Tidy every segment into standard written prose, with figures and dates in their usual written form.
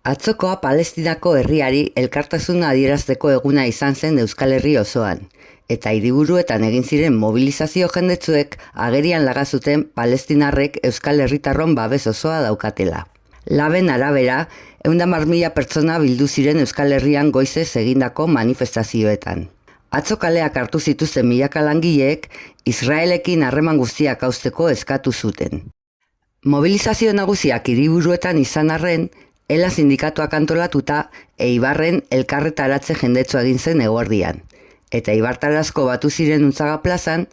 Atzokoa Palestinako herriari elkartasuna adierazteko eguna izan zen Euskal Herri osoan, eta hiriburuetan egin ziren mobilizazio jendetzuek agerian laga zuten palestinarrek Euskal Herritarron babes osoa daukatela. Laben arabera, 110.000 pertsona bildu ziren Euskal Herrian goizez egindako manifestazioetan. Atzo kaleak hartu zituzten milaka langileek Israelekin harreman guztiak hausteko eskatu zuten. Mobilizazio nagusiak hiriburuetan izan arren, Ela sindikatuak antolatuta Eibarren elkarretaratze jendetsua egin zen eguerdian, eta eibartarazko batu ziren Untzaga plazan,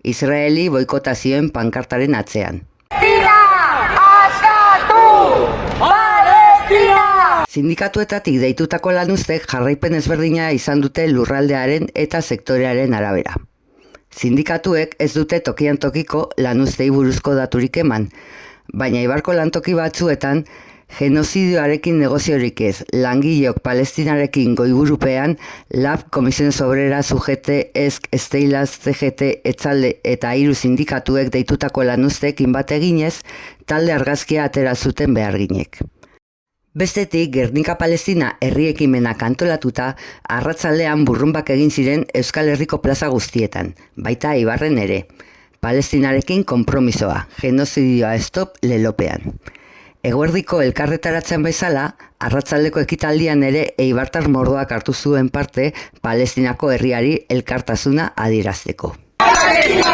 Israeli boikotazioen pankartaren atzean. Sindikatuetatik deitutako lanuztek jarraipen ezberdina izan dute lurraldearen eta sektorearen arabera. Sindikatuek ez dute tokian tokiko lanuztei buruzko daturik eman, baina Eibarko lantoki batzuetan genozidioarekin negoziorik ez, langileok Palestinarekin goiburupean, LAB, Comisión Obrera, UGT, ESK, Steilas, CGT, Etzalde eta 3 sindikatuek deitutako lanuzteekin bat eginez, talde argazkia atera zuten beharginek. Bestetik, Gernika Palestina herri ekimenak antolatuta, arratzaldean burrumbak egin ziren Euskal Herriko plaza guztietan, baita Eibarren ere. Palestinarekin konpromisoa, genozidioa stop lelopean. Eguerdiko elkarretaratzen bezala, arratzaldeko ekitaldian ere eibartar mordoak hartu zuen parte Palestinako herriari elkartasuna adierazteko. Palestina,